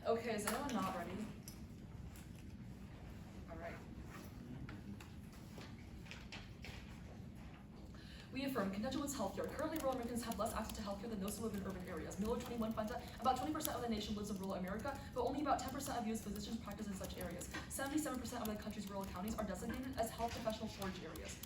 Okay, is anyone not ready? Alright. We affirm contention with healthcare. Currently, rural Americans have less access to healthcare than those who live in urban areas. Miller 21 finds that about 20% of the nation lives in rural America, but only about 10% of U.S. physicians practice in such areas. 77% of the country's rural counties are designated as health professional shortage areas.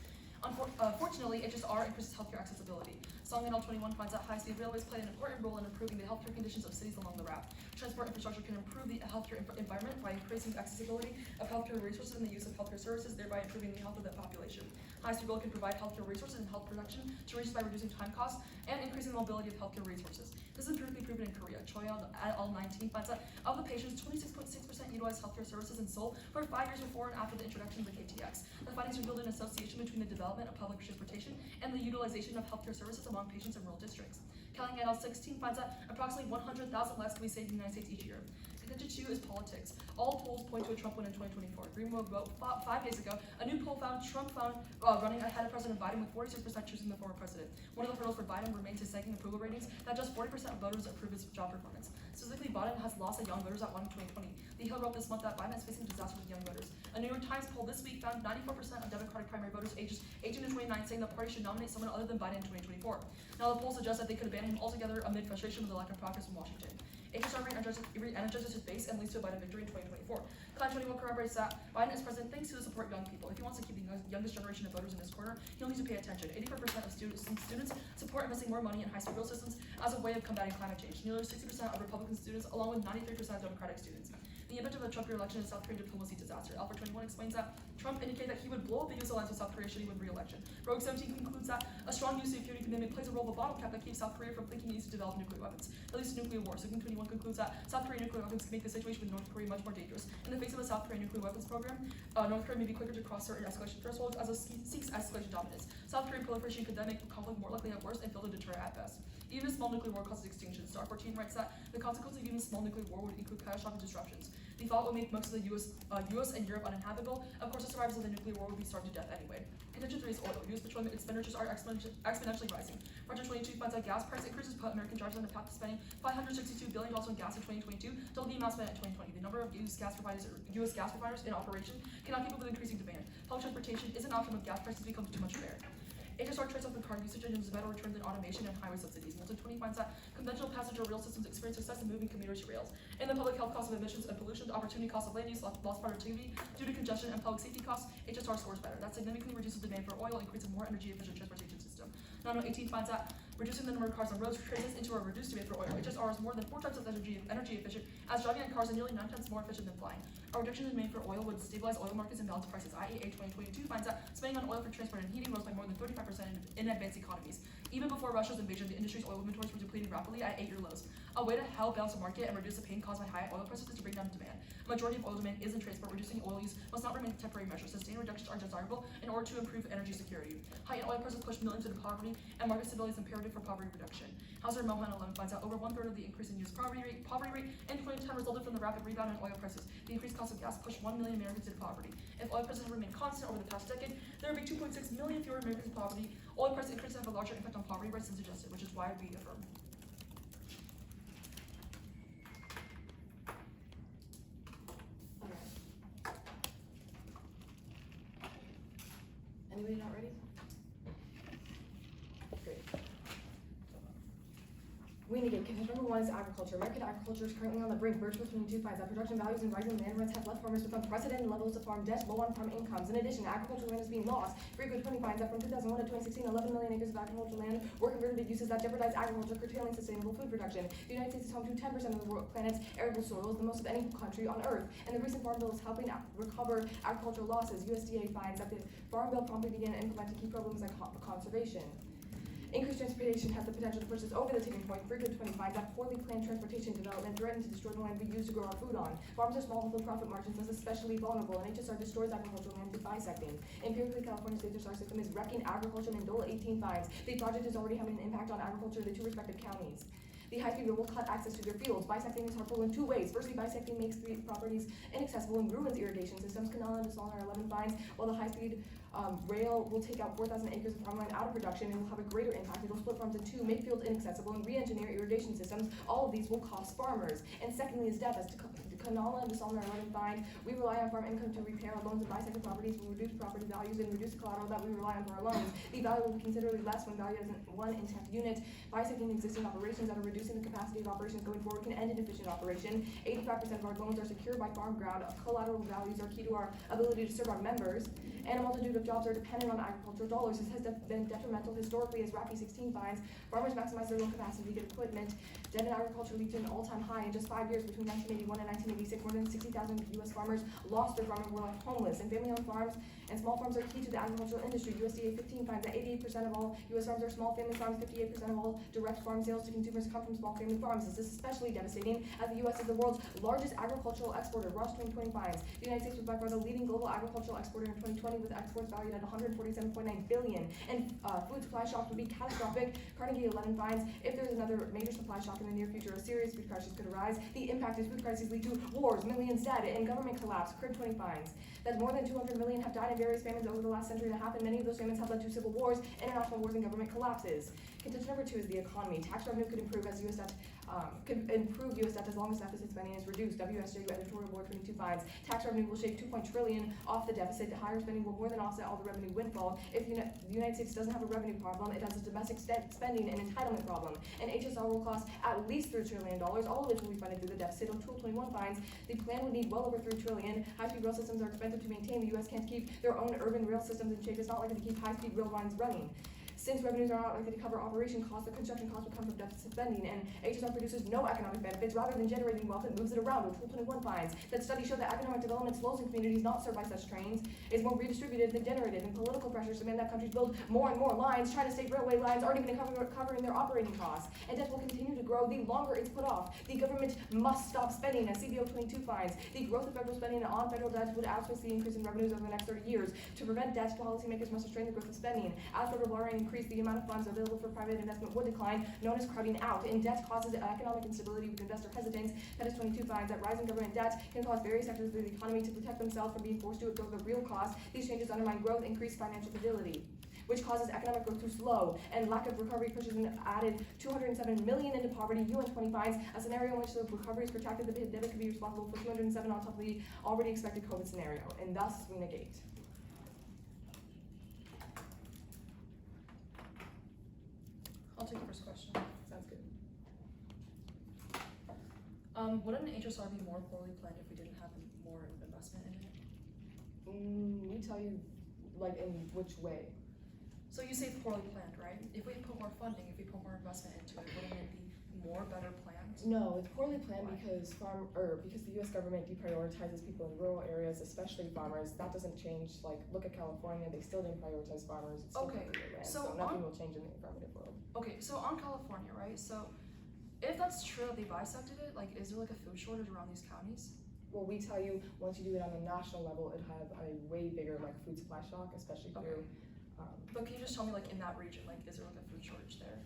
Fortunately, HSR increases healthcare accessibility. Song et al. 21 finds that high-speed railways play an important role in improving the healthcare conditions of cities along the route. Transport infrastructure can improve the healthcare environment by increasing accessibility of healthcare resources and the use of healthcare services, thereby improving the health of the population. High-speed rail can provide healthcare resources and health production to regions by reducing time costs and increasing the mobility of healthcare resources. This is empirically proven in Korea. Choi et al. 19 finds that of the patients, 26.6% utilize healthcare services in Seoul for 5 years before and after the introduction of the KTX. The findings revealed an association between the development of public transportation and the utilization of healthcare services among patients in rural districts. Kelling et al. 16 finds that approximately 100,000 lives can be saved in the United States each year. Contention 2 is politics. All polls point to a Trump win in 2024. Greenwood wrote 5 days ago, a new poll found Trump running ahead of President Biden with 46% choosing the former president. One of the hurdles for Biden remains his sagging approval ratings that just 40% of voters approve his job performance. Specifically, Biden has lost at young voters that won in 2020. The Hill wrote this month that Biden is facing disaster with young voters. A New York Times poll this week found 94% of Democratic primary voters ages 18 to 29 saying the party should nominate someone other than Biden in 2024. Now the poll suggests that they could abandon him altogether amid frustration with the lack of progress in Washington. HSR re-energizes his base and leads to a Biden victory in 2024. Klein 21 corroborates that Biden as president thinks he will support young people. If he wants to keep the youngest generation of voters in his corner, he'll need to pay attention. 84% of students support investing more money in high-speed rail systems as a way of combating climate change. Nearly 60% of Republican students, along with 93% of Democratic students. The impact of the Trump re-election is South Korean diplomacy disaster. Alpha 21 explains that Trump indicated that he would blow up the U.S. alliance with South Korea should he win re-election. Rogue 17 concludes that a strong U.S. security commitment plays a role of a bottle cap that keeps South Korea from thinking it needs to develop nuclear weapons, at least nuclear war. 21 concludes that South Korean nuclear weapons can make the situation with North Korea much more dangerous. In the face of a South Korean nuclear weapons program, North Korea may be quicker to cross certain escalation thresholds as it seeks escalation dominance. South Korean proliferation could then make the conflict more likely at worst and fail to deter at best. Even a small nuclear war causes extinction. Star 14 writes that the consequence of even a small nuclear war would include catastrophic disruptions. The fallout would make most of the US and Europe uninhabitable. Of course, the survivors of the nuclear war would be starved to death anyway. Contention 3 is oil. U.S. petroleum expenditures are exponentially rising. Project 22 finds that gas price increases put American drivers on the path to spending $562 billion in gas in 2022, double the amount spent in 2020. The number of U.S. gas providers in operation cannot keep up with increasing demand. Public transportation is an option when gas prices become too much fare. HSR trades off the car usage and uses better returns in automation and highway subsidies. Milton 20 finds that conventional passenger rail systems experience success in moving commuters to rails. In the public health costs of emissions and pollution, the opportunity cost of land use, lost productivity due to congestion, and public safety costs, HSR scores better. That significantly reduces demand for oil and creates a more energy-efficient transportation system. Nano 18 finds that reducing the number of cars on roads translates into a reduced demand for oil. HSR is more than 4 times as energy efficient as driving on cars and nearly 9 times more efficient than flying. A reduction in demand for oil would stabilize oil markets and balance prices. IEA 2022 finds that spending on oil for transport and heating rose by more than 35% in advanced economies. Even before Russia's invasion, the industry's oil inventories were depleting rapidly at 8-year lows. A way to help balance the market and reduce the pain caused by high oil prices is to bring down demand. A majority of oil demand is in transport. Reducing oil use must not remain a temporary measure. Sustained reductions are desirable in order to improve energy security. High oil prices push millions into poverty, and market stability is imperative for poverty reduction. Hauser Mohan 11 finds out over 1/3 of the increase in U.S. poverty rate in 2010 resulted from the rapid rebound in oil prices. The increased cost of gas pushed 1 million Americans into poverty. If oil prices have remained constant over the past decade, there would be 2.6 million fewer Americans in poverty. Oil price increases have a larger impact on poverty rates than suggested, which is why we affirm. Anybody not ready? Great. We negate contention number 1 is agriculture. American agriculture is currently on the brink. Birchwood 22 finds that production values and rising land rents have left farmers with unprecedented levels of farm debt, low on-farm incomes. In addition, agricultural land is being lost. Freegood 20 finds that from 2001 to 2016, 11 million acres of agricultural land were converted to uses that jeopardize agriculture, curtailing sustainable food production. The United States is home to 10% of the planet's arable soils, the most of any country on Earth. And the recent Farm Bill is helping recover agricultural losses. USDA finds that the Farm Bill promptly began implementing key programs like conservation. Increased transportation has the potential to push us over the tipping point. Freegood 20 finds that poorly planned transportation development threatens to destroy the land we use to grow our food on. Farms are small with low profit margins, thus especially vulnerable, and HSR destroys agricultural land with bisecting. Empirically, California's HSR system is wrecking agriculture, and Mendola 18 finds the project is already having an impact on agriculture in the 2 respective counties. The high-speed rail will cut access to their fields. Bisecting is harmful in two ways. Firstly, bisecting makes the properties inaccessible and ruins irrigation systems. Canal and Desalina are 11 fines, while the high-speed rail will take out 4,000 acres of farmland out of production and will have a greater impact. It will split farms in two, make fields inaccessible, and re-engineer irrigation systems. All of these will cost farmers. And secondly is death. As Canala and Desalina are 11 fines, we rely on farm income to repay our loans, and bisected properties will reduce property values and reduce the collateral that we rely on for our loans. The value will be considerably less when valued as one intact unit. Bisecting existing operations that are reducing the capacity of operations going forward can end an efficient operation. 85% of our loans are secured by farm ground. Collateral values are key to our ability to serve our members. And a multitude of jobs are dependent on agricultural dollars. This has been detrimental historically, as RACI 16 finds. Farmers maximize their loan capacity to get equipment. Debt in agriculture reached an all-time high in just 5 years. Between 1981 and 1986, more than 60,000 U.S. farmers lost their farm and were left homeless. And family-owned farms and small farms are key to the agricultural industry. USDA 15 finds that 88% of all U.S. farms are small family farms. 58% of all direct farm sales to consumers come from small family farms. This is especially devastating as the U.S. is the world's largest agricultural exporter. Ross 2020 finds the United States was by far the leading global agricultural exporter in 2020, with exports valued at $147.9 billion. And food supply shocks would be catastrophic. Carnegie 11 finds if there is another major supply shock in the near future, a serious food crisis could arise. The impact is food crises lead to wars, millions dead, and government collapse. Crib 20 finds that more than 200 million have died in various famines over the last century and a half, and many of those famines have led to civil wars, international wars, and government collapses. Contention number 2 is the economy. Tax revenue could improve as U.S. debt as long as deficit spending is reduced. WSJ editorial board 22 finds tax revenue will shave $2 trillion off the deficit. Higher spending will more than offset all the revenue windfall. If the United States doesn't have a revenue problem, it has a domestic spending and entitlement problem. And HSR will cost at least $3 trillion, all of which will be funded through the deficit. Tool 21 finds the plan would need well over $3 trillion. High-speed rail systems are expensive to maintain. The U.S. can't keep their own urban rail systems in shape. It's not likely to keep high-speed rail lines running. Since revenues are not likely to cover operation costs, the construction costs will come from deficit spending, and HSR produces no economic benefits. Rather than generating wealth, it moves it around. Tool 21 finds that studies show that economic development slows in communities not served by such trains, is more redistributed than generated, and political pressures demand that countries build more and more lines. China's state railway lines aren't even covering their operating costs, and debt will continue to grow the longer it's put off. The government must stop spending, as CBO 22 finds. The growth of federal spending on federal debt would outpace the increase in revenues over the next 30 years. To prevent debt, policymakers must restrain the growth of spending. As federal borrowing increased, the amount of funds available for private investment would decline, known as crowding out. And debt causes economic instability with investor hesitance. Pettis 22 finds that rising government debt can cause various sectors of the economy to protect themselves from being forced to absorb the real cost. These changes undermine growth, increase financial stability, which causes economic growth to slow, and lack of recovery pushes an added 207 million into poverty. UN 20 finds a scenario in which the recovery is protracted, the pandemic could be responsible for 207 on top of the already expected COVID scenario, and thus we negate. I'll take the first question. Sounds good. Wouldn't an HSR be more poorly planned if we didn't have more investment in it? We tell you, like, in which way? So you say poorly planned, right? If we put more funding, if we put more investment into it, wouldn't it be more better planned? No, it's poorly planned because because the U.S. government deprioritizes people in rural areas, especially farmers. That doesn't change. Like, look at California; they still didn't prioritize farmers. It's still Okay, land, so nothing will change in the affirmative world. Okay, so on California, right? So if that's true that they bisected it, like, is there like a food shortage around these counties? Well, we tell you once you do it on a national level, it'd have a way bigger food supply shock, especially through. But can you just tell me, like, in that region, like, is there like a food shortage there?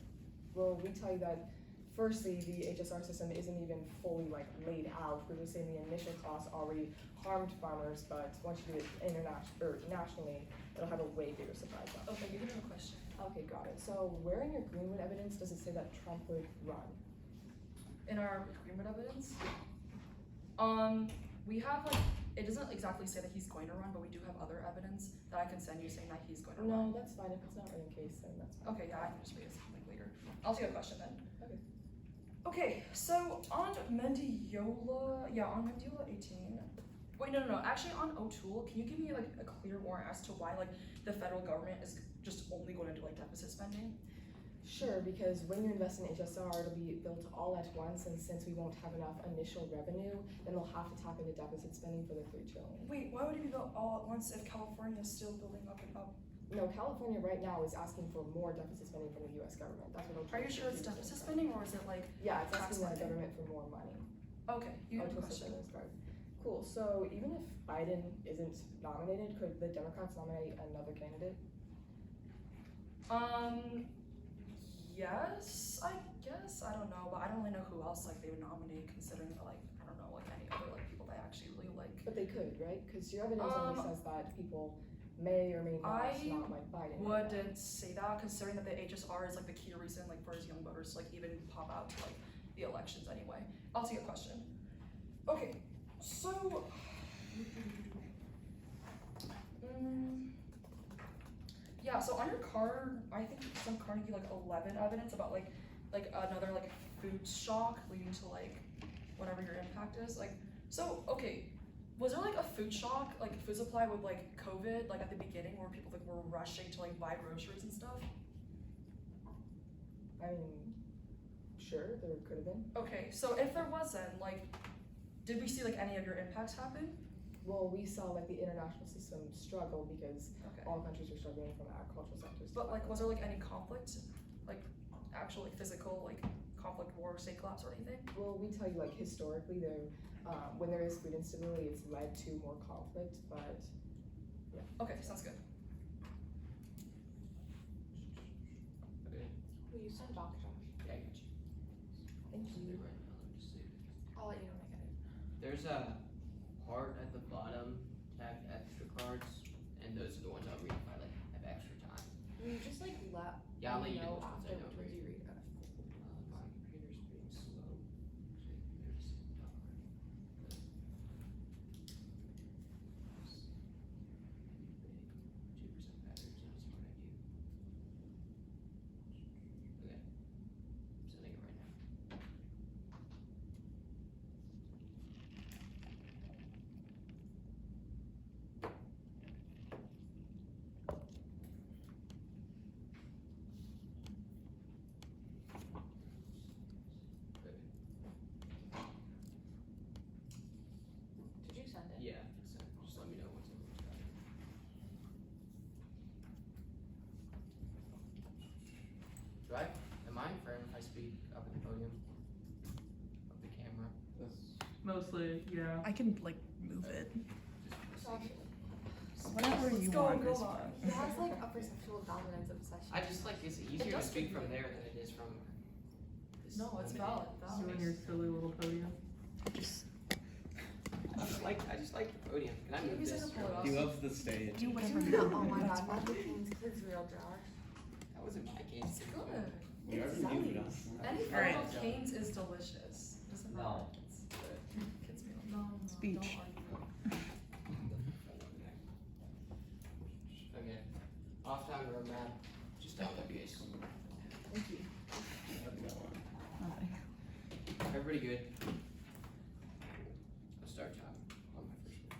Well, we tell you that. Firstly, the HSR system isn't even fully laid out. We're just saying the initial costs already harmed farmers, but once you do it nationally, it'll have a way bigger supply shock. Okay, you can have a question. Okay, got it. So where in your Greenwood evidence does it say that Trump would run? In our Greenwood evidence, we have it doesn't exactly say that he's going to run, but we do have other evidence that I can send you saying that he's going to run. No, that's fine. If it's not in the case, then that's fine. Okay, yeah, I can just read it later. I'll take a question then. Okay. Okay, so on Mendiola 18. Wait, no. Actually, on O'Toole, can you give me a clear warrant as to why the federal government is just only going to do deficit spending? Sure, because when you invest in HSR, it'll be built all at once, and since we won't have enough initial revenue, then we'll have to tap into deficit spending for the $3 trillion. Wait, why would it be built all at once if California is still building up and up? No, California right now is asking for more deficit spending from the U.S. government. That's what Are you sure it's deficit spending, or is it Yeah, it's asking the government for more money. Okay, you have a question. Cool. So even if Biden isn't nominated, could the Democrats nominate another candidate? Yes, I guess. I don't know, but I don't really know who else like they would nominate, considering that like I don't know like any other like people they actually really like. But they could, right? Because your evidence only says that people may or may not like Biden. Wouldn't say that, considering that the HSR is like the key reason like for his young voters to like even pop out to like the elections anyway. I'll see a question. Okay, so yeah, so on your card, I think it's on Carnegie like 11 evidence about like another like food shock leading to like whatever your impact is. Like, so okay, was there like a food shock, like food supply with like COVID, like at the beginning where people like were rushing to like buy groceries and stuff? I mean, sure, there could have been. Okay, so if there wasn't, like, did we see like any of your impacts happen? Well, we saw like the international system struggle because Okay. all countries were struggling from agricultural sectors. But like, was there like any conflict, like actual like physical like conflict, war, state collapse, or anything? Well, we tell you like historically there, when there is food instability, it's led to more conflict. But yeah. Okay, sounds good. Okay. Will you send Doc, Josh? Yeah, I got you. Thank Send you. it right now. Let me just save it. I'll let you know when I get it. There's a part at the bottom tagged extra cards, and those are the ones I'll read if I like have extra time. Will you just like let Yeah, I'll let me you know know which ones I after know which ones right. you read? Okay. My computer's being slow. So you can barely see the top right. But- 2% battery is not a smart idea. Okay. I'm sending it right now. Okay. Did you send it? Yeah, so just let me know once everyone's got it. Do I, am I in frame if I speak up at the podium? Of the camera? Mostly, yeah. I can like move it. Josh, Whatever Let's you go, want go is on. fine. he has like upper sexual dominance obsession. I just like, it's easier to does speak feel from good. there than it is from this. No, it's limited valid, You valid. and your silly little podium. I just like the podium. Can I Can you move use this? it to pull it He off? loves the stage. Do whatever Oh my god, that means it's real, Josh. That wasn't my case. It's good. We already muted us. Any form Alright. of Cane's is delicious. Doesn't matter. No. It's good. Kids meal. No, no. Speech. Don't argue. Okay. Off time roadmap, just down the base. Thank you. Everybody good? I'll start time on my first one.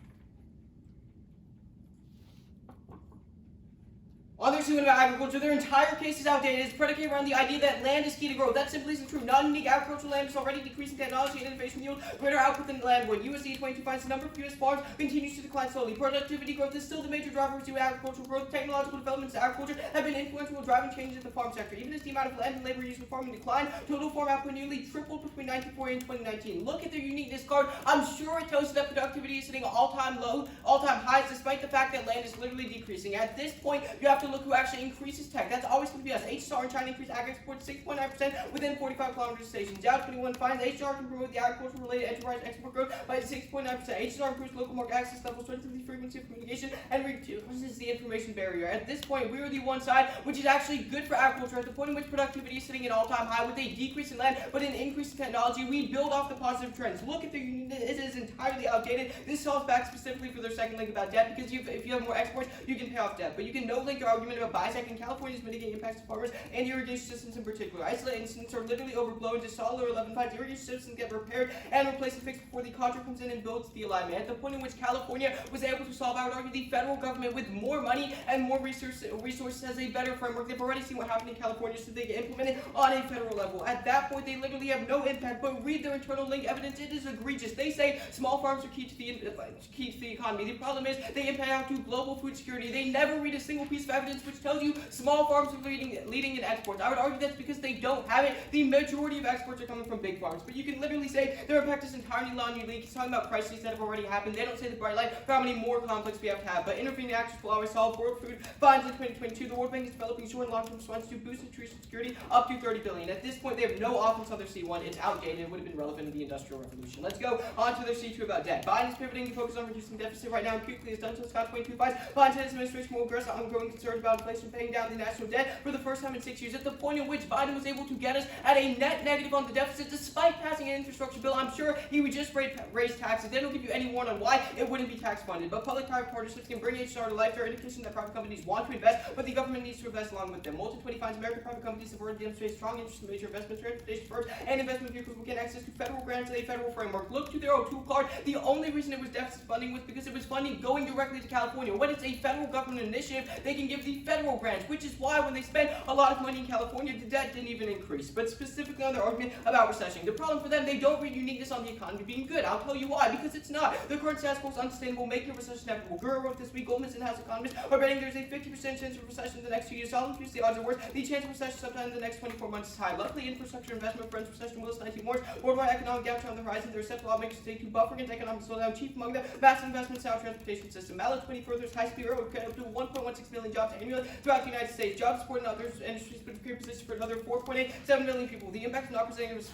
Others who invent agriculture, their entire case is outdated. It's predicated around the idea that land is key to growth. That simply isn't true. Non-unique agricultural land is already decreasing. Technology and innovation yield greater output than land would. USDA 22 finds the number of U.S. farms continues to decline slowly. Productivity growth is still the major driver to agricultural growth. Technological developments in agriculture have been influential in driving changes in the farm sector. Even as the amount of land and labor used in farming declined, total farm output nearly tripled between 1940 and 2019. Look at their uniqueness card. I'm sure it tells you that productivity is hitting all-time low, all-time highs, despite the fact that land is literally decreasing. At this point, you have to look who actually increases tech. That's always going to be us. HSR in China increased ag exports 6.9% within 45 kilometers of stations. Dow 21 finds HSR can promote the agriculture-related enterprise export growth by 6.9%. HSR improves local market access levels, strengthens the frequency of communication, and reduces the information barrier. At this point, we are the one side which is actually good for agriculture. At the point in which productivity is sitting at all-time high with a decrease in land but an increase in technology, we build off the positive trends. Look at their uniqueness. It is entirely outdated. This calls back specifically for their second link about debt, because if you have more exports, you can pay off debt. But you can no link your argument about bisect in California's mitigating impacts to farmers and irrigation systems in particular. Isolated incidents are literally overblown to solid or 11 finds irrigation systems get repaired and replaced and fixed before the contractor comes in and builds the alignment. At the point in which California was able to solve, I would argue, the federal government with more money and more resources has a better framework. They've already seen what happened in California, so they get implemented on a federal level. At that point, they literally have no impact, but read their internal link evidence. It is egregious. They say small farms are key to the economy. The problem is they impact out to global food security. They never read a single piece of evidence which tells you small farms are leading in exports. I would argue that's because they don't have it. The majority of exports are coming from big farms. But you can literally say they're in practice entirely non-unique. He's talking about crises that have already happened. They don't say the bright light for how many more conflicts we have to have. But intervening actions will always solve. World food finds in 2022. The World Bank is developing short and long-term response to boost nutrition security up to $30 billion. At this point, they have no offense on their C1. It's outdated. It would have been relevant in the Industrial Revolution. Let's go on to their C2 about debt. Biden is pivoting to focus on reducing deficit right now and quickly has done so. Scott 22 finds Biden's administration will address ongoing concerns about inflation, paying down the national debt for the first time in 6 years. At the point in which Biden was able to get us at a net negative on the deficit despite passing an infrastructure bill, I'm sure he would just raise taxes. They don't give you any warning on why it wouldn't be tax funded. But public-private partnerships can bring HR to life. They're an indication that private companies want to invest, but the government needs to invest along with them. Multi 20 finds American private companies have already demonstrated strong interest in major investment transportation firms and investment vehicles will get access to federal grants and a federal framework. Look to their O2 card. The only reason it was deficit funding was because it was funding going directly to California. When it's a federal government initiative, they can give the federal grants, which is why when they spent a lot of money in California, the debt didn't even increase. But specifically on their argument about recession, the problem for them, they don't read uniqueness on the economy being good. I'll tell you why. Because it's not. The current status quo is unsustainable, making a recession inevitable. Guru wrote this week, Goldman's in-house economists are betting there's a 50% chance of recession in the next 2 years. I'll increase the odds are worse. The chance of recession sometime in the next 24 months is high. Luckily, infrastructure investment friends recession Willis 19 warns. Worldwide economic downturn on the horizon. There are set lawmakers today to buffer against economic slowdown. Chief among them, massive investments in our transportation system. Mallet 20 furthers high-speed railroad could up to 1.16 million jobs annually throughout the United States. Jobs supporting other industries put create positions for another 4.87 million people. The impact of not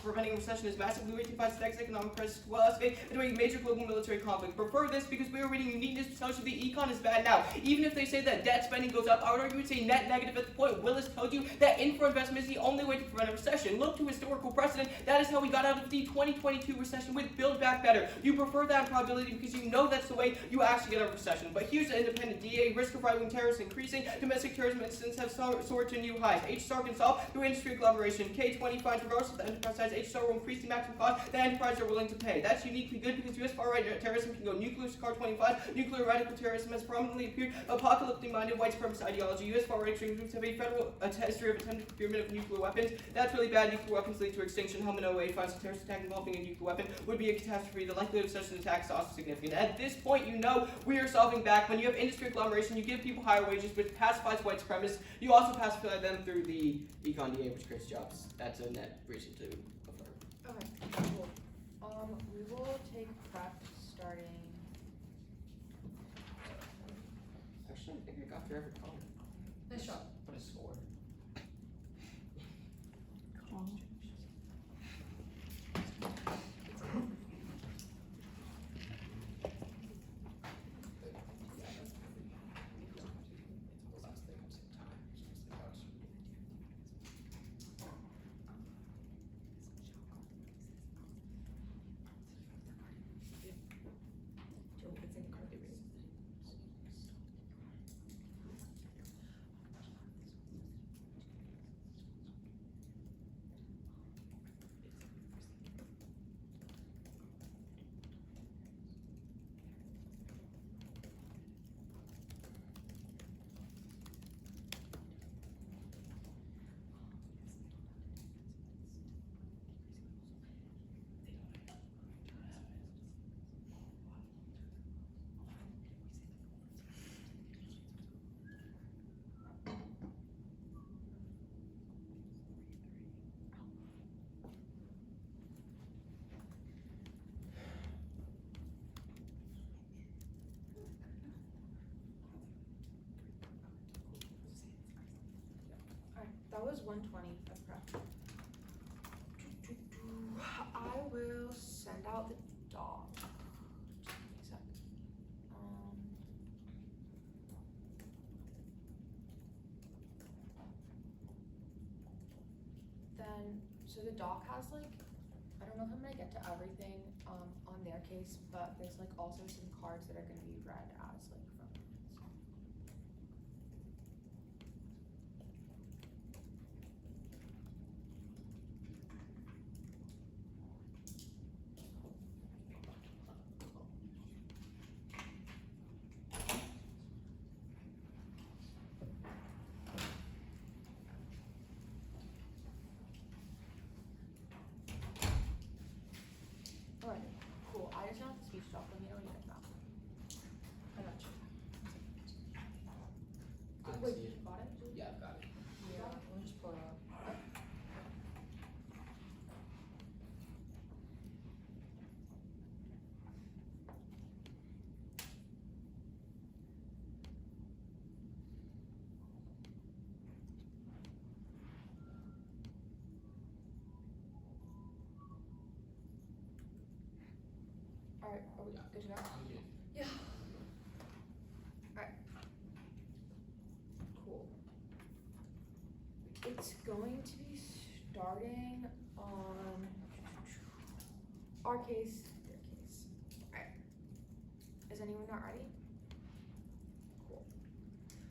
preventing recession is massive. We wait the next economic crisis will escalate into a major global military conflict. Prefer this because we are reading uniqueness to tell you the econ is bad now. Even if they say that debt spending goes up, I would argue it's a net negative at the point. Willis told you that infra investment is the only way to prevent a recession. Look to historical precedent. That is how we got out of the 2022 recession with Build Back Better. You prefer that probability because you know that's the way you actually get a recession. But here's the independent DA. Risk of right-wing terrorists increasing. Domestic terrorism incidents have soared to new highs. HSR can solve through industry collaboration. K20 finds regardless of the enterprise size, HSR will increase the maximum cost that enterprises are willing to pay. That's uniquely good because U.S. far-right terrorism can go nuclear, SCAR 25. Nuclear radical terrorism has prominently appeared. Apocalyptic-minded white supremacist ideology. U.S. far-right extreme groups have a federal history of attempted procurement of nuclear weapons. That's really bad. Nuclear weapons lead to extinction. Helmet 08 finds a terrorist attack involving a nuclear weapon would be a catastrophe. The likelihood of such an attack is also significant. At this point, you know we are solving back. When you have industry agglomeration, you give people higher wages, which pacifies white supremacists. You also pacify them through the econ DA, which creates jobs. That's a net reason to affirm. Okay, cool. We will take prep starting. Actually, I think I got through every column. Nice job. What a score. That was 120 of prep. I will send out the doc. Just give me a sec. So the doc has like, I don't know if I'm gonna get to everything on their case, but there's like also some cards that are gonna be read as like from it. Alright, cool. I just have the speech doc. Let me know when you get that. I got you. Alright, are we good to go? Yeah. Alright. Cool. It's going to be starting on our case, your case. Alright. Is anyone not ready? Cool.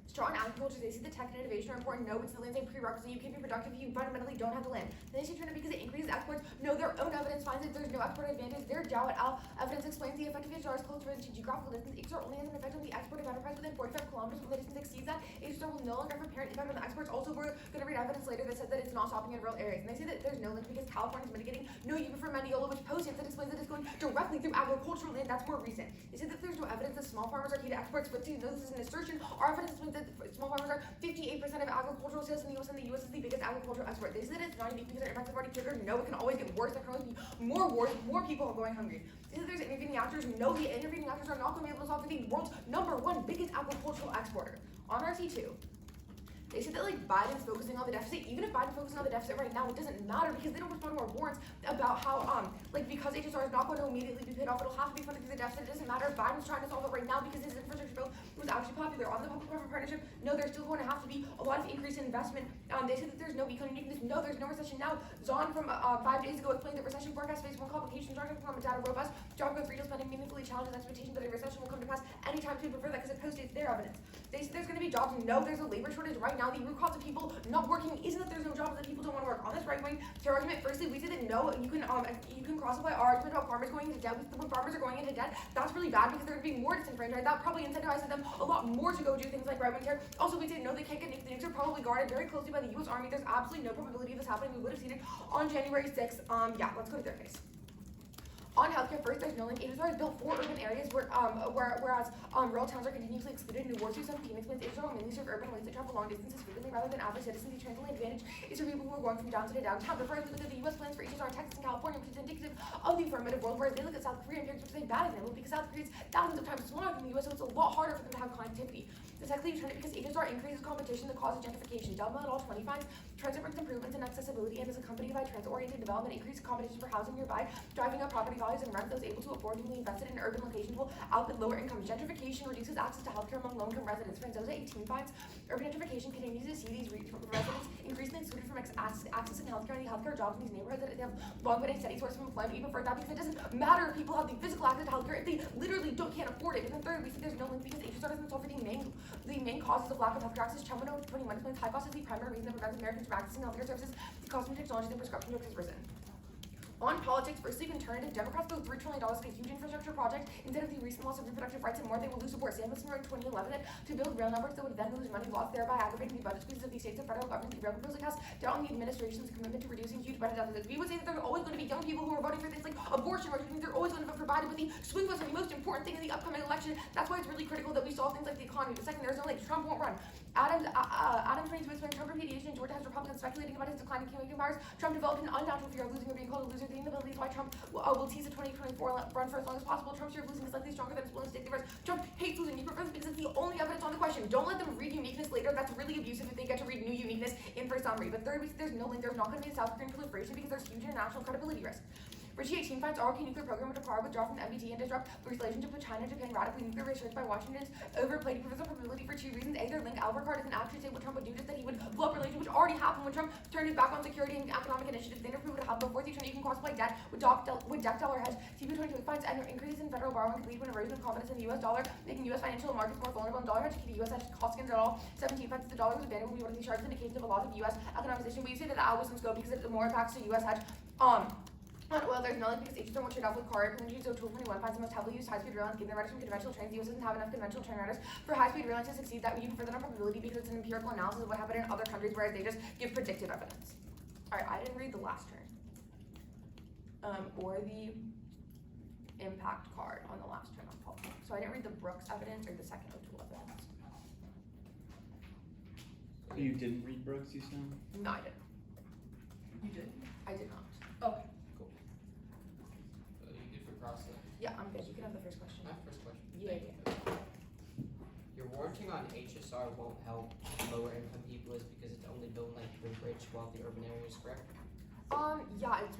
Strong agriculture, they see the tech and innovation are important. No, it's the land's a prerequisite. You can't be productive if you fundamentally don't have the land. Then they say turn it because it increases exports. No, their own evidence finds that there's no export advantage. Their Jowett al evidence explains the effect of HSR's close related to geographical distance. HSR only has an effect on the export of enterprise within 45 kilometers. When the distance exceeds that, HSR will no longer have a parent impact on the exports. Also, we're going to read evidence later that said that it's not stopping in rural areas. And they say that there's no link because California is mitigating. No, you prefer Mandiola, which post-its that explains that it's going directly through agricultural land. That's more recent. They say that there's no evidence that small farmers are key to exports, but no, this is an assertion. Our evidence explains that small farmers are 58% of agricultural sales in the US, and the US is the biggest agricultural export. They say that it's not unique because our impacts have already triggered. No, it can always get worse. There can always be more wars, more people are going hungry. They say that there's intervening actors. No, the intervening actors are not going to be able to solve the world's #1 biggest agricultural exporter. On RT2. They said that like Biden's focusing on the deficit. Even if Biden's focusing on the deficit right now, it doesn't matter because they don't respond to our warrants about how because HSR is not going to immediately be paid off, it'll have to be funded through the deficit. It doesn't matter if Biden's trying to solve it right now because his infrastructure bill was actually popular on the public-private partnership. No, there's still going to have to be a lot of increase in investment. They said that there's no econ uniqueness. No, there's no recession now. Zahn from 5 days ago explained that recession forecasts face one complication, strong economic data robust, job growth, retail spending meaningfully challenges expectations that a recession will come to pass anytime soon. Prefer that because it postdates their evidence. They said there's going to be jobs. No, there's a labor shortage right now. The root cause of people not working isn't that there's no jobs, that people don't want to work. On this right wing terror argument, firstly, we say that no, you can cross-apply our argument about farmers going into debt. When farmers are going into debt, that's really bad because they're going to be more disenfranchised. That probably incentivizes them a lot more to go do things like right-wing terror. Also, we say no, they can't get nukes. The nukes are probably guarded very closely by the U.S. Army. There's absolutely no probability of this happening. We would have seen it on January 6th. Yeah, let's go to their case. On healthcare, first, there's no link. HSR has built 4 urban areas whereas rural towns are continuously excluded. New Warsaw, some Phoenix plans, HSR will mainly serve urban elites that travel long distances frequently rather than average citizens. The translating advantage is for people who are going from downtown to downtown. But first, we look at the U.S. plans for HSR in Texas and California, which is indicative of the affirmative world, whereas they look at South Korea and figures which is a bad example because South Korea is thousands of times smaller than the U.S., so it's a lot harder for them to have connectivity. The technically you turn it because HSR increases competition that causes gentrification. Delma et al. 20 finds transit brings improvements in accessibility and is accompanied by transit-oriented development, increased competition for housing nearby, driving up property values and rent. Those able to afford to be invested in urban locations will output lower incomes. Gentrification reduces access to healthcare among low-income residents. Franzosa 18 finds urban gentrification continues to see these residents increasingly excluded from accessing healthcare and the healthcare jobs in these neighborhoods that they have long been a steady source of employment. Even further, because it doesn't matter if people have the physical access to healthcare if they literally can't afford it. And then third, we see there's no link because HSR doesn't solve for the main causes of lack of healthcare access. Chumano 21 explains high cost is the primary reason that prevents Americans from accessing healthcare services. The cost of technology and prescription drugs has risen. On politics, firstly, you can turn it. If Democrats go $3 trillion to a huge infrastructure project instead of the recent loss of reproductive rights and more, they will lose support. Sam Smith in 2011 to build rail networks that would then lose money lost, thereby aggravating the budget squeezes of the states and federal government. The rail proposal cast doubt on the administration's commitment to reducing huge budget deficits. We would say that there are always going to be young people who are voting for things like abortion, which means they're always going to vote for Biden, but the swing votes are the most important thing in the upcoming election. That's why it's really critical that we solve things like the economy. The second, there's no like Trump won't run. Adam 22 explains Trump repudiation in Georgia has Republicans speculating about his declining kingmaking powers. Trump developed an unnatural fear of losing or being called a loser. The inability is why Trump will tease the 2024 run for as long as possible. Trump's fear of losing is likely stronger than his willingness to take the risk. Trump hates losing. He prefers because it's the only evidence on the question. Don't let them read uniqueness later. That's really abusive if they get to read new uniqueness in for summary. But third, there's no link. There's not going to be a South Korean proliferation because there's huge international credibility risk. Richie 18 finds our key nuclear program would require withdrawal from the NPT and disrupt the relationship with China and Japan. Radically nuclear reassurance by Washington is overplayed. He provides a probability for 2 reasons. A, their link Albert Card is an actually say what Trump would do, just that he would blow up relations, which already happened when Trump turned his back on security and economic initiatives. The interview would have before the you can cross-apply debt with debt dollar hedge. CP22 finds and increases in federal borrowing could lead to an erosion of confidence in the U.S. dollar, making U.S. financial markets more vulnerable. And dollar hedge keep the U.S. hedge cost gains at all. 17 finds the dollar was abandoned will be one of the sharpest indications of a loss of U.S. economization. We say that was in scope because it more impacts the U.S. hedge. On oil, there's no link because HSR won't trade off with car air. So 21 finds the most heavily used high-speed rail lines given the riders from conventional trains. The U.S. doesn't have enough conventional train riders for high-speed rail lines to succeed. That would even further probability because it's an empirical analysis of what happened in other countries, whereas they just give predictive evidence. Alright, I didn't read the last turn. Or the impact card on the last turn on politics. So I didn't read the Brooks evidence or the second O'Toole evidence. You didn't read Brooks, you said? No, I didn't. You did? I did not. Okay. You good for cross then? Yeah, I'm good. You can have the first question. My first question. Yeah, Thank you. Your warranting on HSR won't help lower income people is because it's only building like the rich, wealthy urban areas, correct? Yeah, it's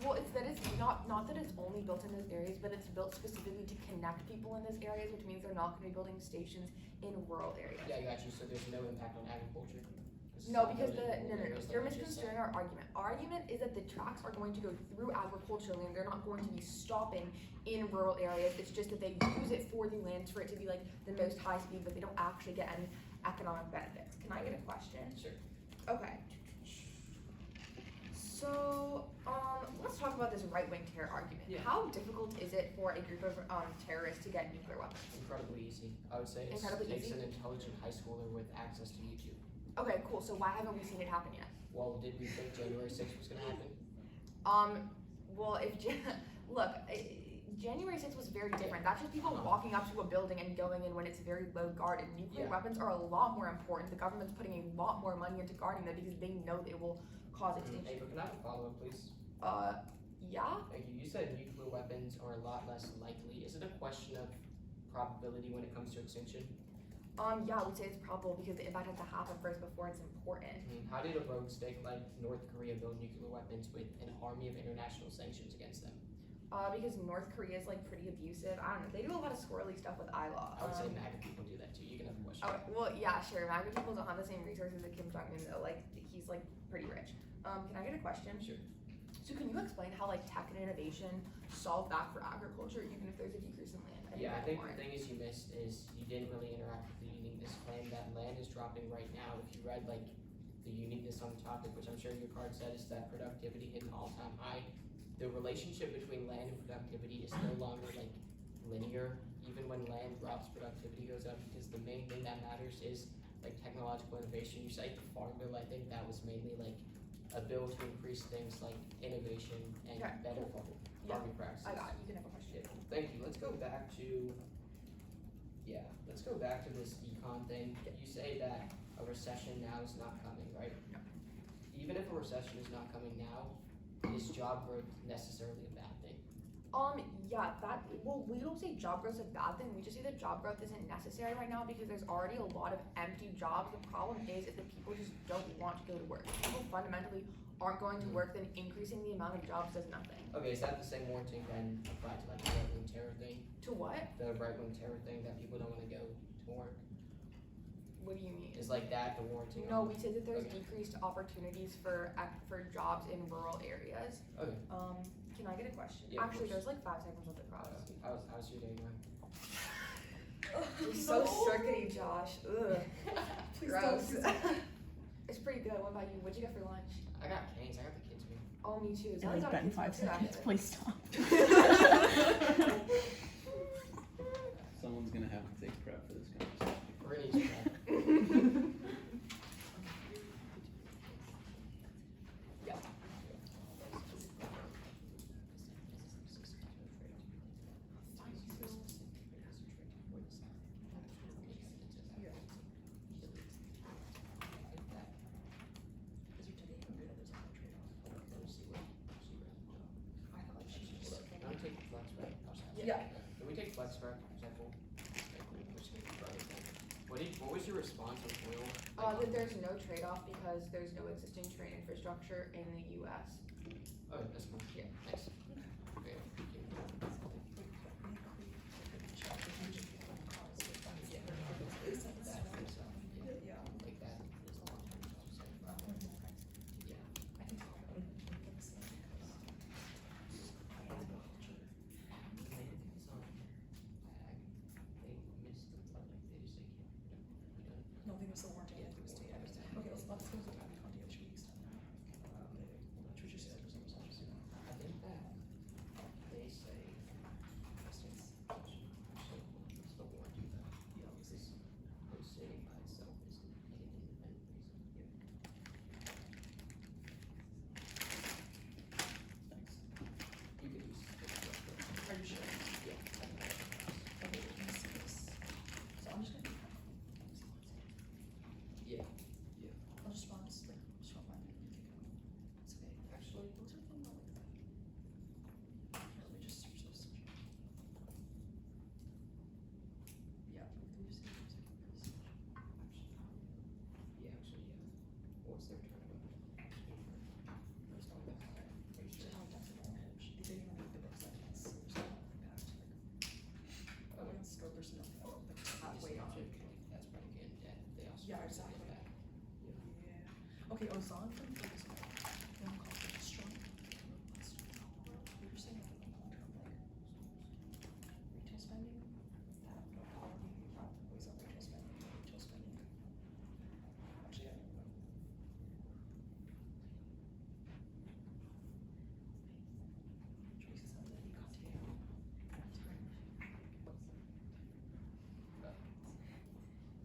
not that it's only built in those areas, but it's built specifically to connect people in those areas, which means they're not gonna be building stations in rural areas. Yeah, I got you. So there's no impact on agriculture. No, because it's no, building areas like you're you just said. misconstruing our argument. Our argument is that the tracks are going to go through agricultural land, they're not going to be stopping in rural areas, it's just that they use it for the land for it to be like the most high speed, but they don't actually get any economic benefits. Can I get a question? Sure. Okay. So, let's talk about this right-wing terror argument. Yeah. How difficult is it for a group of terrorists to get nuclear weapons? Incredibly easy. I would say it Incredibly takes easy? an intelligent high schooler with access to YouTube. Okay, cool. So why haven't we seen it happen yet? Well, did we think January 6th was gonna happen? Well, if look, January 6th was very different. That's just people Uh-huh. walking up to a building and going in when it's very low guarded. Nuclear Yeah. weapons are a lot more important. The government's putting a lot more money into guarding them because they know they will cause extinction. Hey, but can I have a follow-up, please? Yeah. Thank you. You said nuclear weapons are a lot less likely. Is it a question of probability when it comes to extinction? Yeah, we'd say it's probable because the impact has to happen first before it's important. How did a rogue state like North Korea build nuclear weapons with an army of international sanctions against them? Because North Korea is like pretty abusive. I don't know. They do a lot of squirrely stuff with ILA. I would say MAGA people do that too. You can have a question. Oh, well, yeah, sure. MAGA people don't have the same resources that Kim Jong-un though. Like, he's like pretty rich. Can I get a question? Sure. So can you explain how like tech and innovation solve that for agriculture, even if there's a decrease in land? Yeah, I get think more. the thing is you missed is you didn't really interact with the uniqueness claim. That land is dropping right now. If you read like the uniqueness on the topic, which I'm sure your card said, is that productivity hit an all-time high. The relationship between land and productivity is no longer like linear. Even when land drops, productivity goes up because the main thing that matters is like technological innovation. You cite the Farm Bill. I think that was mainly like a bill to increase things like innovation and Okay. better Yeah, farming practices. I got it. You can have a question. Yeah, thank you. Let's go back to this econ thing. You say that a recession now is not coming, right? No. Even if a recession is not coming now, is job growth necessarily a bad thing? Yeah, we don't say job growth is a bad thing, we just say that job growth isn't necessary right now because there's already a lot of empty jobs. The problem is that people just don't want to go to work. If people fundamentally aren't going to work, then increasing the amount of jobs does nothing. Okay, is that the same warranting then applied to like the right-wing terror thing? To what? The right-wing terror thing that people don't want to go to work? What do you mean? Is like that the warranting? No, on- we say that there's Okay. decreased opportunities for jobs in rural areas. Okay. Can I get a question? Yeah, of Actually, course. there's like 5 seconds left across. How's your day going? You're so circuity, Josh. Ugh. Please Gross. don't. It's pretty good. What about you? What'd you get for lunch? I got canes. I got the kids meal. Oh, me too. It Zelly has got a been kids 5 meal too, seconds. actually. Please stop. Someone's gonna have to take prep for this conversation. We're gonna use that. Yeah. Can I take flex rec? Yeah. Can we take flex rec, for example? What was your response on oil? That there's no trade-off because there's no existing train infrastructure in the U.S. Oh, that's fine. Yeah. Thanks. Okay. Like that. Yeah. No, I think it was the warranty. I think it was the Okay, let's go to the topic on the should we extend that? Should we just say there's no such? I think that they say still warranty that. Yeah, Because hosting by itself isn't an independent reason. Thanks. You could use it. Are you sure? Yeah. Okay, let me see this. So I'm just gonna. Okay, ozone from focus group. Now culture is strong. You're saying like long-term like retail spending. That quality ways of retail spending. Actually, I don't know. Traces of the ecoteo.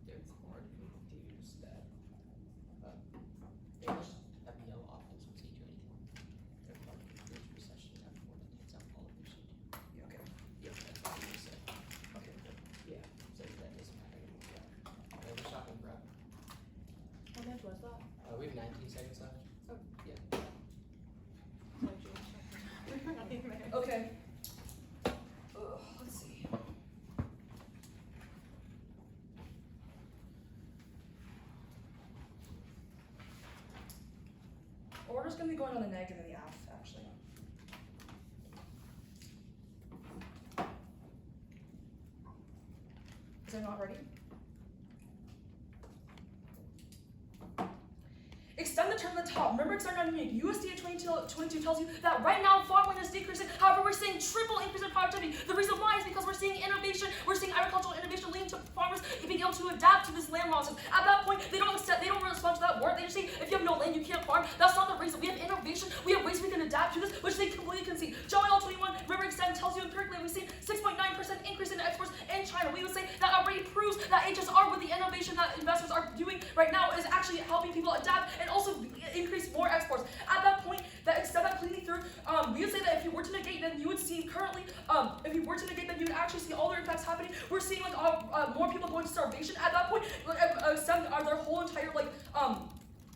They're hard confused that they just have no offensive siege or anything. They're hard confused recession have more than hits on all of their siege. Yeah, okay. Yeah, that's what you said. Okay, good. Yeah, so that doesn't matter anymore. Yeah. We're shopping prep. How much was that? We have 19 seconds left. Oh. Yeah. Okay. Let's see. Order's gonna be going on the neg and then the aff, actually. Is it not ready? Extend the term to the top. Remember, extend on unique. USDA 22 tells you that right now farmland is decreasing. However, we're seeing triple increase in productivity. The reason why is because we're seeing innovation. We're seeing agricultural innovation leading to farmers being able to adapt to this land losses. At that point, they don't respond to that word. They just say, if you have no land, you can't farm. That's not the reason. We have innovation. We have ways we can adapt to this, which they completely can see. Joel 21 River Extend tells you empirically we've seen 6.9% increase in exports in China. We would say that already proves that HSR with the innovation that investors are doing right now is actually helping people adapt and also increase more exports. At that point, that extend that cleanly through, we would say that if you were to negate, then you would see currently, if you were to negate, then you would actually see all their impacts happening. We're seeing like more people going to starvation. At that point, extend their whole entire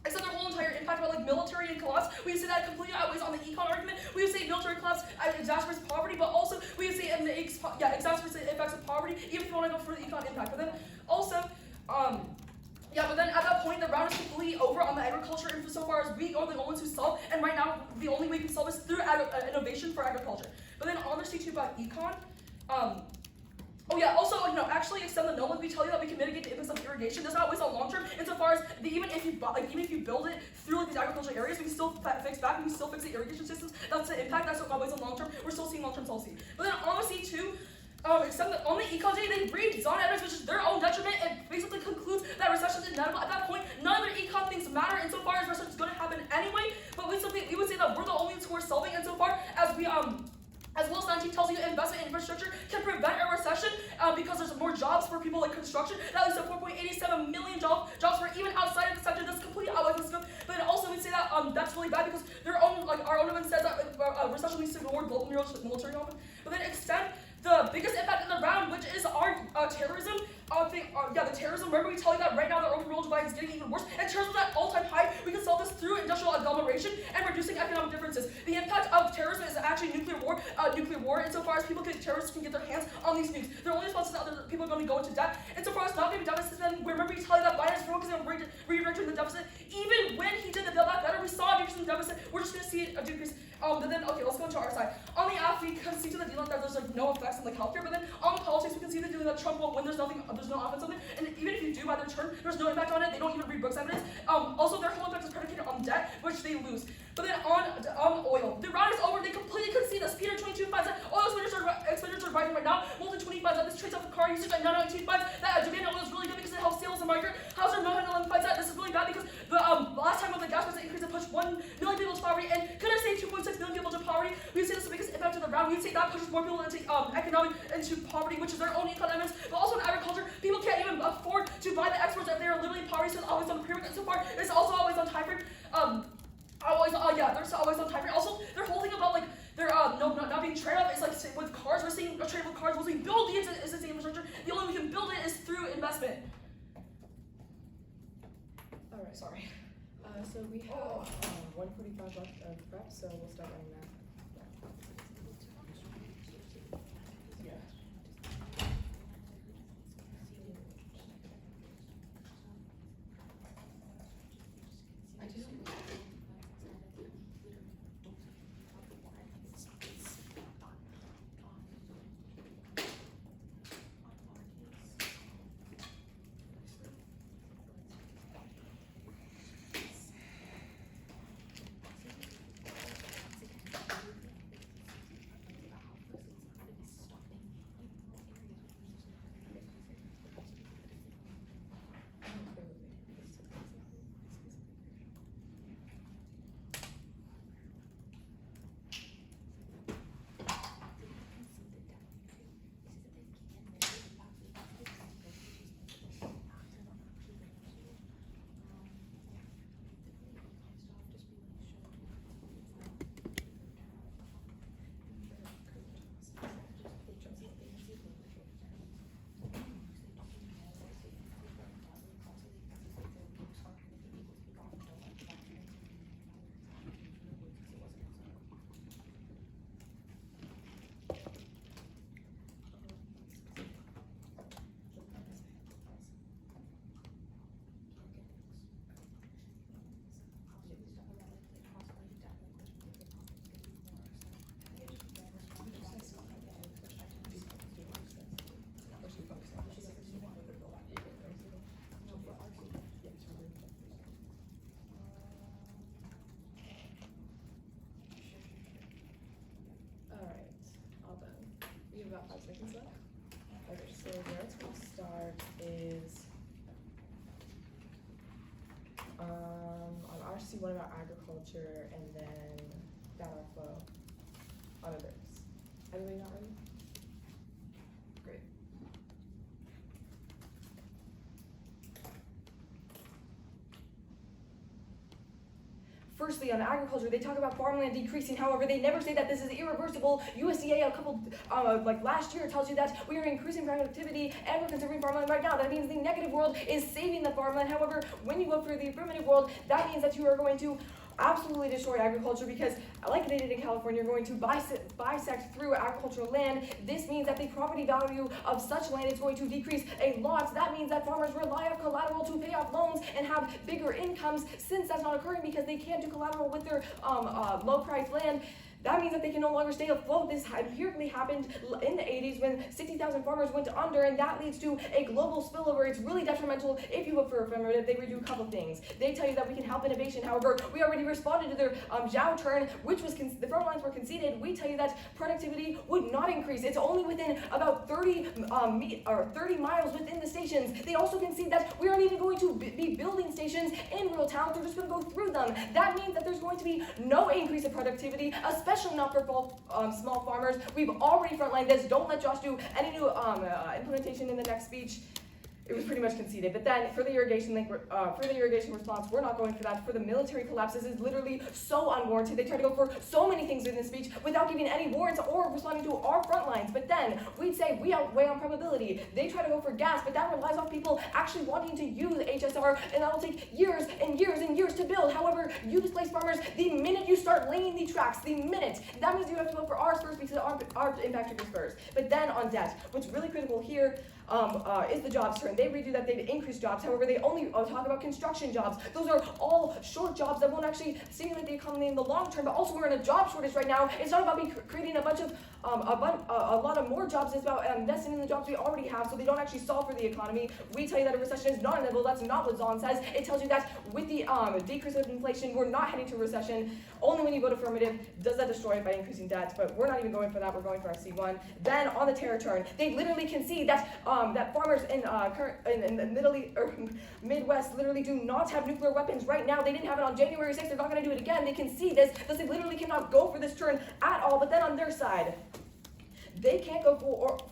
except their whole entire impact about like military and collapse. We would say that completely outweighs on the econ argument. We would say military collapse exacerbates poverty, but also we would say exacerbates the effects of poverty, even if you want to go for the econ impact. But then also, but then at that point, the round is completely over on the agriculture insofar as we are the only ones who solve, and right now, the only way we can solve is through innovation for agriculture. But then on the C2 about econ, actually extend the no-ones. We tell you that we can mitigate the impacts of irrigation. That's not always on long term, insofar as even if you build it through these agricultural areas, we can still fix back, we can still fix the irrigation systems. That's the impact, that's not always on long term. We're still seeing long-term policy. But then on the C2, on the ecology, they read Zon evidence, which is their own detriment, and basically concludes that recession is inevitable. At that point, none of their econ things matter insofar as recession is going to happen anyway. But we would say that we're the only ones who are solving insofar as we as well as 19 tells you investment in infrastructure can prevent a recession because there's more jobs for people like construction. That leads to 4.87 million jobs for even outside of the sector. That's completely out of the scope. But then also we say that that's really bad because their own our own event says that recession leads to more global military conflict. But then extend the biggest impact in the round, which is our terrorism. The terrorism. Remember, we tell you that right now the open rural divide is getting even worse, and terrorism is at all-time high. We can solve this through industrial agglomeration and reducing economic differences. The impact of terrorism is actually nuclear war. Insofar as terrorists can get their hands on these nukes, their only response is that other people are going to go into debt. Insofar as not being deficit, then remember we tell you that Biden is focusing on redirecting the deficit. Even when he did the Build Back Better, we saw a decrease in the deficit. We're just going to see a decrease. Let's go into our side. On the app, we can see to the deal that there's no effects on the healthcare, but then on the politics, we can see the deal that Trump won't win. There's no offense on it, and even if you do by their turn, there's no impact on it. They don't even read Brooks evidence. Also, their whole impact is predicated on debt, which they lose. But then on oil, the round is over. They completely concede that Speeder 22 finds that oil expenditures are rising right now. Molten 20 finds that this trades off of car usage, and 919 finds that demand on oil is really good because it helps sales and market. Hauser 911 finds that this is really bad because the last time when the gas price increase, it pushed 1 million people to poverty, and could have saved 2.6 million people to poverty. We would say this is the biggest impact of the round. We would say that pushes more people into into poverty, which is their own economics. But also in agriculture, people can't even afford to buy the exports if they are literally poverty. So it's always on the pyramid. So far, it's also always on time frame. They're always on time frame. Also, their whole thing about not being trade-off is like with cars. We're seeing a trade with cars. Once we build the existing infrastructure, the only way we can build it is through investment. All right, sorry. So we have 145 left of prep, so we'll start running that. start is on RC one about agriculture and then data flow on others. Everybody not ready? Great. Firstly, on agriculture, they talk about farmland decreasing. However, they never say that this is irreversible. USDA last year tells you that we are increasing productivity and we're conserving farmland right now. That means the negative world is saving the farmland. However, when you go for the affirmative world, that means that you are going to absolutely destroy agriculture because, like they did in California, you're going to bisect through agricultural land. This means that the property value of such land is going to decrease a lot. That means that farmers rely on collateral to pay off loans and have bigger incomes. Since that's not occurring because they can't do collateral with their low-priced land, that means that they can no longer stay afloat. This empirically happened in the 80s when 60,000 farmers went under, and that leads to a global spillover. It's really detrimental if you vote for affirmative. They do a couple things. They tell you that we can help innovation. However, we already responded to their Zhao turn, which was the front lines were conceded. We tell you that productivity would not increase. It's only within about 30 miles within the stations. They also concede that we aren't even going to be building stations in rural towns. They're just going to go through them. That means that there's going to be no increase in productivity, especially not for small farmers. We've already frontlined this. Don't let Josh do any new implementation in the next speech. It was pretty much conceded. But then for the irrigation response, we're not going for that. For the military collapse, this is literally so unwarranted. They try to go for so many things in this speech without giving any warrants or responding to our front lines. But then we'd say we outweigh on probability. They try to go for gas, but that relies on people actually wanting to use HSR, and that will take years and years and years to build. However, you displace farmers the minute you start laying the tracks, that means you have to vote for ours first because our impact triggers first. But then on debt, what's really critical here is the jobs turn. They redo that they've increased jobs. However, they only talk about construction jobs. Those are all short jobs that won't actually stimulate the economy in the long term. But also, we're in a job shortage right now. It's not about creating a bunch of a lot of more jobs. It's about investing in the jobs we already have, so they don't actually solve for the economy. We tell you that a recession is not inevitable. That's not what Zahn says. It tells you that with the decrease of inflation, we're not heading to a recession. Only when you vote affirmative does that destroy it by increasing debt. But we're not even going for that. We're going for our C1. Then on the terror turn, they literally concede that that farmers in the Midwest literally do not have nuclear weapons right now. They didn't have it on January 6th. They're not going to do it again. They concede this. Thus, they literally cannot go for this turn at all. But then on their side, they can't go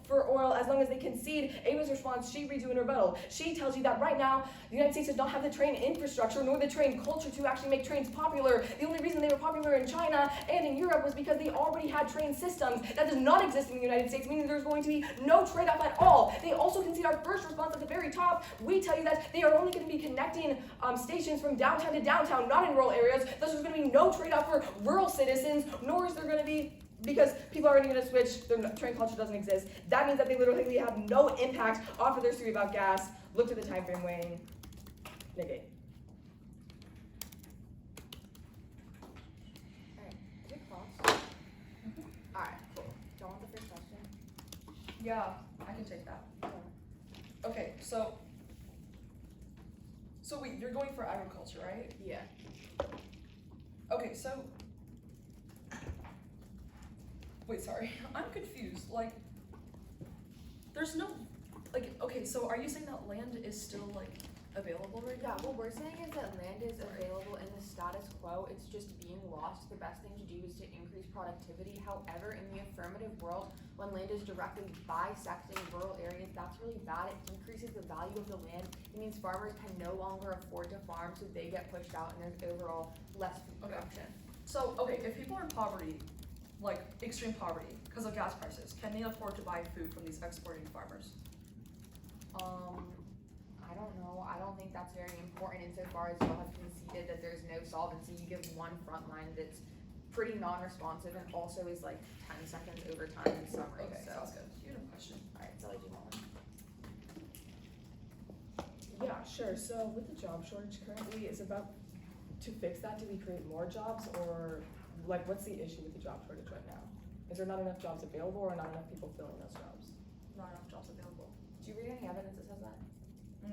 for oil as long as they concede. Ava's response, she reads you in rebuttal. She tells you that right now, the United States does not have the train infrastructure nor the train culture to actually make trains popular. The only reason they were popular in China and in Europe was because they already had train systems. That does not exist in the United States, meaning there's going to be no trade-off at all. They also concede our first response at the very top. We tell you that they are only going to be connecting stations from downtown to downtown, not in rural areas. Thus, there's going to be no trade-off for rural citizens, nor is there going to be, because people are already going to switch, their train culture doesn't exist. That means that they literally have no impact off of their theory about gas. Look to the time frame weighing. Negate. Alright, is it cross? Alright, cool. Do you want the first question? Yeah, I can take that. Okay, so wait, you're going for agriculture, right? Yeah. Okay, so wait, sorry, I'm confused. Like, there's no, like, okay, so are you saying that land is still like available right Yeah, now? what we're saying is that land is available in the status quo. It's just being lost. The best thing to do is to increase productivity. However, in the affirmative world, when land is directly bisecting rural areas, that's really bad. It decreases the value of the land. It means farmers can no longer afford to farm, so they get pushed out and there's overall less food production. So, okay, if people are in poverty, like extreme poverty, because of gas prices, can they afford to buy food from these exporting farmers? I don't know. I don't think that's very important insofar as you'll have conceded that there's no solvency. You give one front line that's pretty non-responsive and also is like 10 seconds over time in summary. Okay, So, sounds good. You have a question? alright, so I do want one. Yeah, sure. So with the job shortage currently, is about to fix that? Do we create more jobs, or like what's the issue with the job shortage right now? Is there not enough jobs available, or not enough people filling those jobs? Not enough jobs available. Do you read any evidence that says that?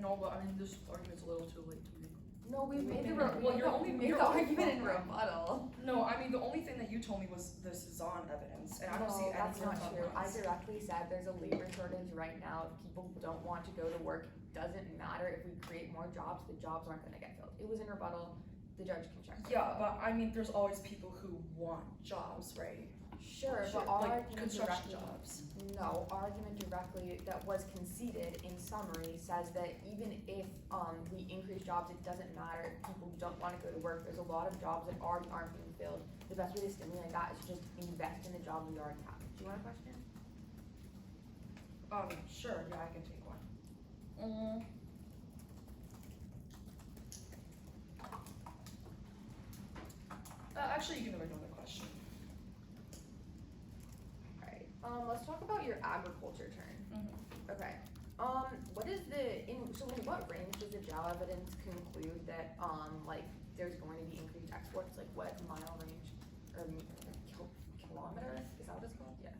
No, but I mean, this argument's a little too late to make. No, we made the Well, you're only- we made you're the only- argument in rebuttal. No, I mean, the only thing that you told me was this is on evidence, and I don't No, see that's anything not on true. I lines. directly said there's a labor shortage right now. If people don't want to go to work, doesn't matter if we create more jobs, the jobs aren't gonna get filled. It was in rebuttal, the judge can check. Yeah, but I mean, there's always people who want jobs, right? Sure, but our like argument construction directly, jobs. no, our argument directly that was conceded in summary says that even if, we increase jobs, it doesn't matter if people don't wanna go to work. There's a lot of jobs that already aren't being filled. The best way to stimulate that is to just invest in the jobs we already have. Do you want a question? Sure, yeah, I can take one. Actually, you can have another question. Alright, let's talk about your agriculture turn. Okay, what is so in what range does the JAL evidence conclude that, like, there's going to be increased exports? Like, what mile range, or kilometer, is that what it's called? Yeah.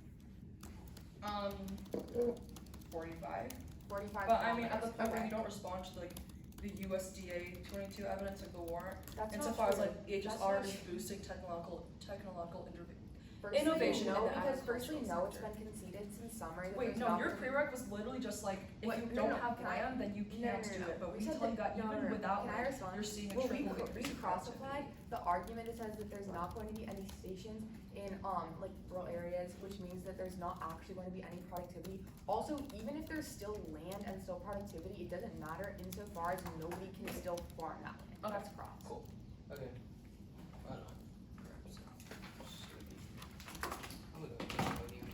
45. 45 But I mean, at the kilometers. point when Okay. you don't respond to like the USDA 22 evidence, like the warrant, That's not insofar as true. like That's HSR not is true. boosting technological Firstly, innovation no, in the because firstly, agricultural no, it's sector. been conceded since summary that Wait, there's no, your nothing- prereq was literally just like, if What? you No, don't no, have can I- land, then you can't do it, but We we said tell you that no, even no, no. without Can I land, respond? you're seeing a When trickle increase we in cross-applied, the argument it says that there's not going to be any stations in, like, rural areas, which means that there's not actually going to be any productivity. Also, even if there's still land and still productivity, it doesn't matter insofar as nobody can still farm that land. Okay. That's cross. Cool. Okay. Hold on. I'm gonna go to the podium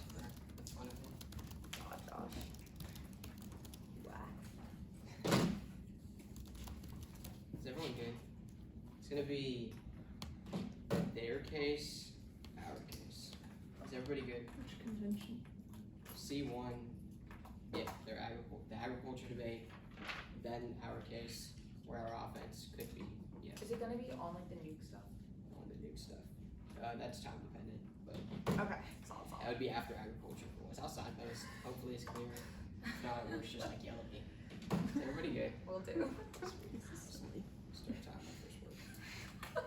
for the fun of it. God, Josh. Whack. Is everyone good? It's gonna be their case, our case. Is everybody good? Which convention? C1, yeah, the agriculture debate, then our case, where our offense could be, yeah, Is it gonna be on, like, the nuke stuff? on the new stuff. That's time dependent, but Okay, solid, that would be after agriculture for us. I'll sign those. Hopefully it's clear. If not, it works just like yell at me. Is everybody good? Will do. Start time my first word.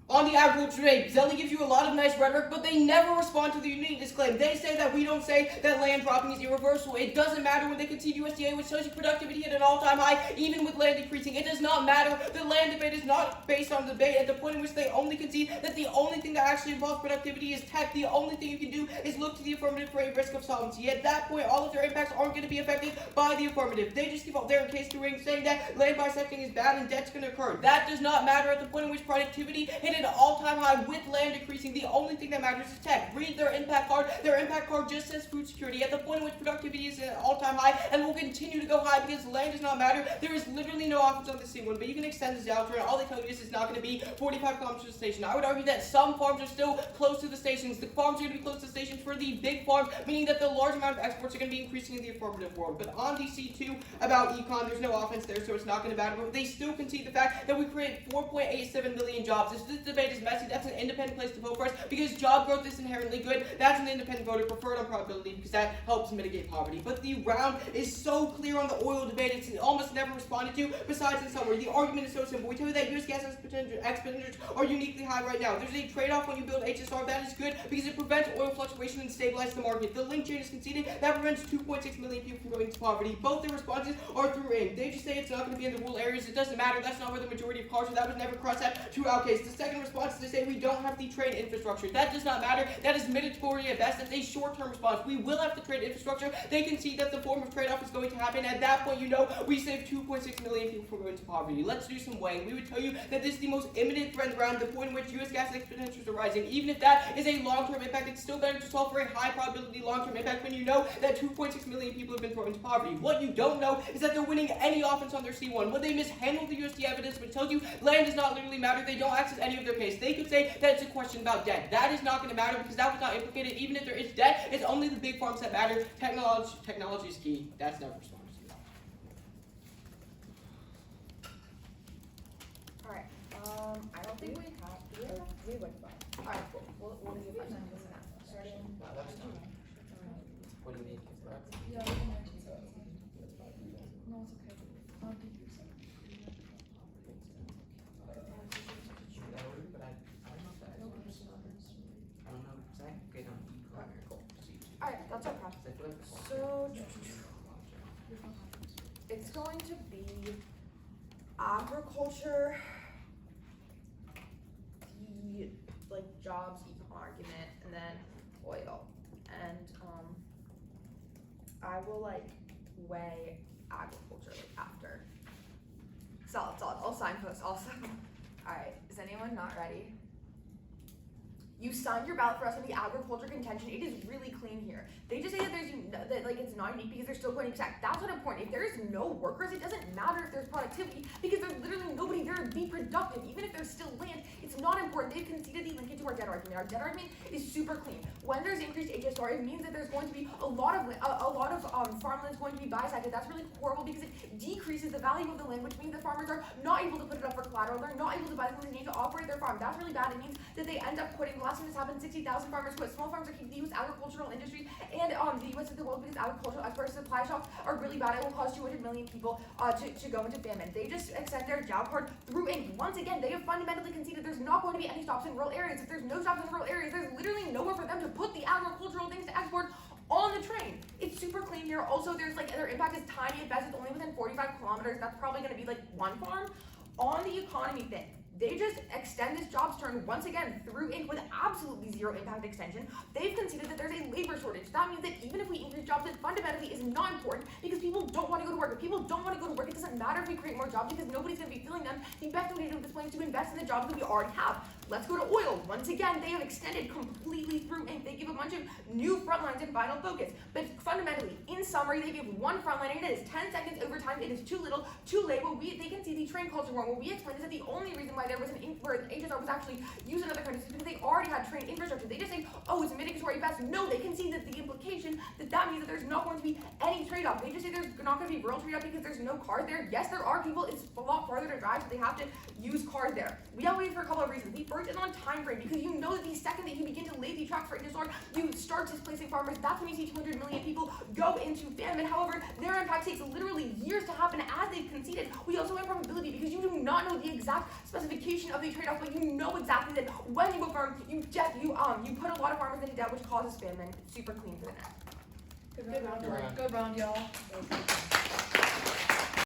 On the agriculture debate, Zelly gives you a lot of nice rhetoric, but they never respond to the uniqueness claim. They say that we don't say that land dropping is irreversible. It doesn't matter when they concede USDA, which shows you productivity hit an all-time high, even with land decreasing. It does not matter. The land debate is not based on the debate at the point in which they only concede that the only thing that actually involves productivity is tech. The only thing you can do is look to the affirmative for a risk of solvency. At that point, all of their impacts aren't going to be affected by the affirmative. They just give up their case to ring, saying that land bisecting is bad and debt's going to occur. That does not matter at the point in which productivity hit an all-time high with land decreasing. The only thing that matters is tech. Read their impact card. Their impact card just says food security. At the point in which productivity is at an all-time high and will continue to go high because land does not matter, there is literally no offense on the C1, but you can extend this out, and all they tell you is it's not going to be 45 kilometers to the station. I would argue that some farms are still close to the stations. The farms are going to be close to the stations for the big farms, meaning that the large amount of exports are going to be increasing in the affirmative world. But on the C2 about econ, there's no offense there, so it's not going to matter. But they still concede the fact that we create 4.87 million jobs. If this debate is messy, that's an independent place to vote for us, because job growth is inherently good. That's an independent voter preferred on probability because that helps mitigate poverty. But the round is so clear on the oil debate, it's almost never responded to, besides in summary. The argument is so simple. We tell you that U.S. gas expenditures are uniquely high right now. There's a trade-off when you build HSR. That is good because it prevents oil fluctuation and stabilizes the market. The link chain is conceded. That prevents 2.6 million people from going to poverty. Both their responses are through aim. They just say it's not going to be in the rural areas. It doesn't matter. That's not where the majority of cars are. That was never crossed out to our case. The second response is to say we don't have the trade infrastructure. That does not matter. That is mandatory at best. That's a short-term response. We will have the trade infrastructure. They concede that the form of trade-off is going to happen. At that point, you know we save 2.6 million people from going to poverty. Let's do some weighing. We would tell you that this is the most imminent threat around the point in which U.S. gas expenditures are rising. Even if that is a long-term impact, it's still better to solve for a high probability long-term impact when you know that 2.6 million people have been thrown into poverty. What you don't know is that they're winning any offense on their C1. When they mishandle the USD evidence, which tells you land does not literally matter, they don't access any of their case. They could say that it's a question about debt. That is not going to matter because that was not implicated. Even if there is debt, it's only the big farms that matter. Technology is key. That's never responded to. Alright, I don't think we have, we would fine. Alright, cool, we'll do 5 seconds and that. Starting. Wow, that was time. What do you mean? Correct? Yeah, we can actually say that. No, it's okay. Thank you. going to be agriculture, the like jobs econ argument, and then oil. And I will like weigh agriculture like after. Solid. I'll signpost also. Alright, is anyone not ready? You signed your ballot for us on the agriculture contention. It is really clean here. They just say that like it's not unique because they're still going exact. That's not important. If there is no workers, it doesn't matter if there's productivity because there's literally nobody there to be productive. Even if there's still land, it's not important. They've conceded the linkage to our debt argument. Our debt argument is super clean. When there's increased HSR, it means that there's going to be a lot of farmland going to be bisected. That's really horrible because it decreases the value of the land, which means the farmers are not able to put it up for collateral. They're not able to buy the land they need to operate their farm. That's really bad. It means that they end up quitting. Last time this happened, 60,000 farmers quit. Small farms are keeping the U.S. agricultural industry and the U.S. is the world's biggest agricultural export. Supply shocks are really bad. It will cause 200 million people to go into famine. They just extend their job card through ink. Once again, they have fundamentally conceded there's not going to be any stops in rural areas. If there's no stops in rural areas, there's literally nowhere for them to put the agricultural things to export on the train. It's super clean here. Also, there's like their impact is tiny at best. It's only within 45 kilometers. That's probably going to be like one farm. On the economy thing, they just extend this jobs turn once again through ink with absolutely zero impact extension. They've conceded that there's a labor shortage. That means that even if we increase jobs, it fundamentally is not important because people don't want to go to work. If people don't want to go to work, it doesn't matter if we create more jobs because nobody's going to be filling them. The best way to do this plan is to invest in the jobs that we already have. Let's go to oil. Once again, they have extended completely through ink. They give a bunch of new front lines in final focus. But fundamentally, in summary, they give one front line and it is 10 seconds over time. It is too little, too late. They can see the train culture war. What we explained is that the only reason why there was where HSR was actually used in other countries is because they already had train infrastructure. They just say, oh, it's mitigatory best. No, they can see that the implication that means that there's not going to be any trade-off. They just say there's not going to be rural trade-off because there's no cars there. Yes, there are people. It's a lot farther to drive, so they have to use cars there. We have waited for a couple of reasons. The first is on time frame because you know that the second that you begin to lay the tracks for HSR, you start displacing farmers. That's when you see 200 million people go into famine. However, their impact takes literally years to happen as they've conceded. We also have probability because you do not know the exact specification of the trade-off, but you know exactly that when you go farm, you put a lot of farmers into debt, which causes famine. It's super clean for the net. Good round, y'all.